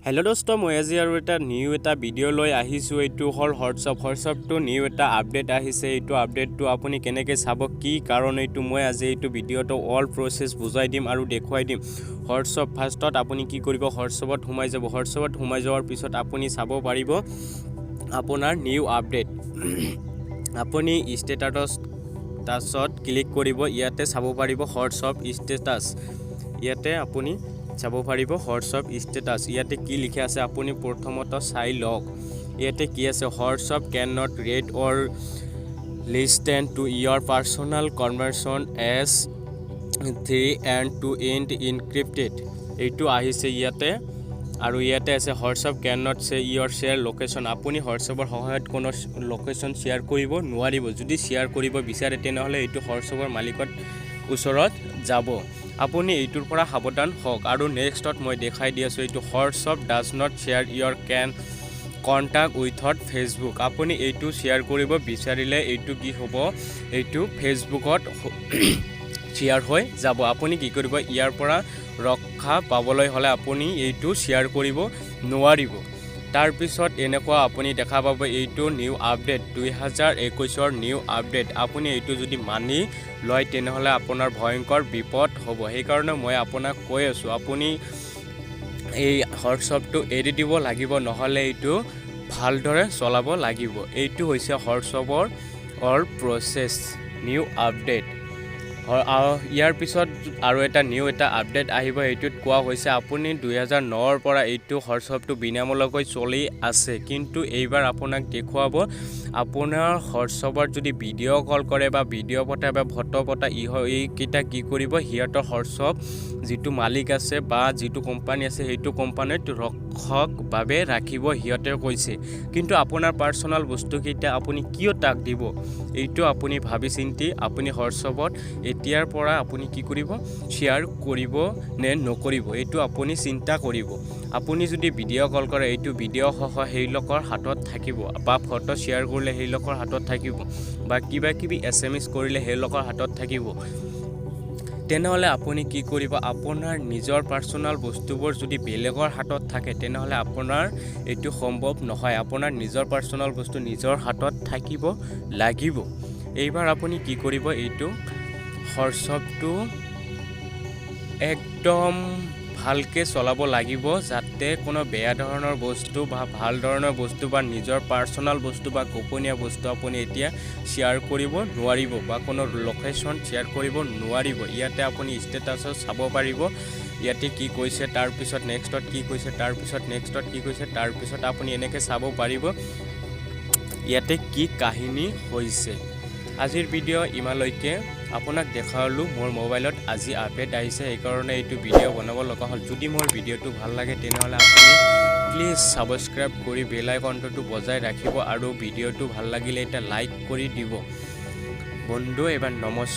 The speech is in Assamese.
हेलो दोस्त मैं आज और निउ एट भिडिओ लै आहिছোঁ एटू हल হোৱাটছআপ तो निउ एट আপডেট आहिছে एटू আপডেट तो आपुनी केनेके चाब की कारण एटू मैं आज एटू भिडिओটো ऑल प्रोसेस बुझाई दिम और देखुवाई दिम। হোৱাটছআপ फार्स्टत आपुनी की करिब হোৱাটছআপত সোমাই যাব। হোৱাটছআপত সোমাই যাওয়ার पिছত आपुनी चाब पारिब आपोनार निउ আপডেट। आपुनी स्टेटास टाचत क्लिक करिब इयाते चाब पारिब হোৱাটছআপ स्टेटास। इयाते आपुनी চাব পাৰিব হোৱাটছআপ ষ্টেটাস। ইয়াতে কি লিখা আছে আপুনি প্ৰথমত চাই লওক। ইয়াতে কি আছে WhatsApp can not read or listen to your personal conversation as 3 and to end encrypted। এইটো আহিছে ইয়াতে আৰু ইয়াতে আছে হোৱাটছআপ ক্যান নট সে ইয়োৰ শেয়াৰ লোকেশন। আপুনি হোৱাটছআপৰ সহায়ত কোনো লোকেশন শেয়াৰ কৰিব নোৱাৰিব। যদি শেয়াৰ কৰিব বিচাৰে তেনেহলে এইটো হোৱাটছআপৰ মালিকৰ ওচৰত যাব। आपुनी এইটোৰ পৰা সাৱধান হওক। আৰু নেক্সটত মই দেখাই দি আছো এইটো WhatsApp does not share your contact with Facebook. আপুনি এইটো শ্বেয়াৰ কৰিব বিচাৰিলে এইটো কি হ'ব, এইটো ফেসবুকত শ্বেয়াৰ হৈ যাব। আপুনি কি কৰিব ইয়াৰ পৰা ৰক্ষা পাবলৈ হলে আপুনি এইটো শ্বেয়াৰ কৰিব নোৱাৰিব। তাৰ পিছত এনেকুৱা আপুনি দেখা পাব এইটো নিউ আপডেট 2021 নিউ আপডেট। আপুনি এইটো যদি মানি লয় তেনেহলে আপোনাৰ ভয়ংকৰ বিপদ হ'ব। সেই কাৰণে মই আপোনাক কৈ আছো আপুনি এই হোৱাটছআপটো এৰি দিব লাগিব, নহলে এইটো ভালদৰে চলাব লাগিব। এইটো হৈছে হোৱাটছআপৰ অল প্ৰসেস নিউ আপডেট। ইয়াৰ পিছত আৰু এটা নিউ এটা আপডেট আহিব। এইটোত কোৱা হৈছে আপুনি 2009 পৰা এইটো হোৱাটছআপটো বিনামূলীয়াকৈ চলি আছে, কিন্তু এইবাৰ আপোনাক দেখুৱাব আপোনাৰ হোৱাটছআপত যদি ভিডিঅ' কল কৰে বা ভিডিঅ' পঠায় বা ফটো পঠায় এইকেইটা কি কৰিব সিহঁতৰ হোৱাটছআপ যিটো মালিক আছে বা যিটো কোম্পানী আছে সেইটো কোম্পানীত ৰক্ষকভাৱে ৰাখিব সিহঁতে কৈছে। কিন্তু আপোনাৰ পাৰ্সোনাল বস্তুকেইটা আপুনি কিয় তাক দিব এইটো আপুনি ভাবি চিন্তি আপুনি হোৱাটছআপত এতিয়াৰ পৰা আপুনি কি কৰিব শ্বেয়াৰ কৰিব নে নকৰিব এইটো আপুনি চিন্তা কৰিব। আপুনি যদি ভিডিঅ' কল কৰে এইটো ভিডিঅ' সহ সেই লোকৰ হাতত থাকিব বা ফটো শ্বেয়াৰ কৰিলে সেই লোকৰ হাতত থাকিব বা কিবা কিবি SMS কৰিলে সেই লোকৰ হাতত থাকিব। তেনেহলে আপুনি কি কৰিব আপোনাৰ নিজৰ পাৰ্সোনাল বস্তুবোৰ যদি বেলেগৰ হাতত থাকে তেনেহলে আপোনাৰ এইটো সম্ভৱ নহয়। আপোনাৰ নিজৰ পাৰ্সোনাল বস্তু নিজৰ হাতত থাকিব লাগিব। এইবাৰ আপুনি কি কৰিব এইটো হোৱাটছআপটো একদম ভালকে চলাব লাগিব যাতে কোনো বেয়া ধৰণৰ বস্তু বা ভাল ধৰণৰ বস্তু বা নিজৰ পাৰ্সোনাল বস্তু বা গোপনীয় বস্তু আপুনি এতিয়া শ্বেয়াৰ কৰিব নোৱাৰিব বা কোনো লোকেশন শ্বেয়াৰ কৰিব নোৱাৰিব। ইয়াতে আপুনি ষ্টেটাছত চাব পাৰিব ইয়াতে কি কৈছে, তাৰ পিছত নেক্সটত কি কৈছে, তাৰ পিছত নেক্সটত কি কৈছে, তাৰ পিছত আপুনি এনেকৈ চাব পাৰিব ইয়াতে কি কাহিনী হৈছে। আজিৰ ভিডিঅ' ইমানলৈকে আপোনাক দেখালো। মোৰ মোবাইলত আজি আপডেট আহিছে সেইকাৰণে এইটো ভিডিঅ' বনাব লগা হ'ল। যদি মোৰ ভিডিঅ'টো ভাল লাগে তেনেহলে আপুনি প্লিজ সাবস্ক্ৰাইব কৰি বেল আইকনটো বজাই ৰাখিব আৰু ভিডিঅ'টো ভাল লাগিলে এটা লাইক কৰি দিব। বন্ধু এবাৰ নমস্কাৰ।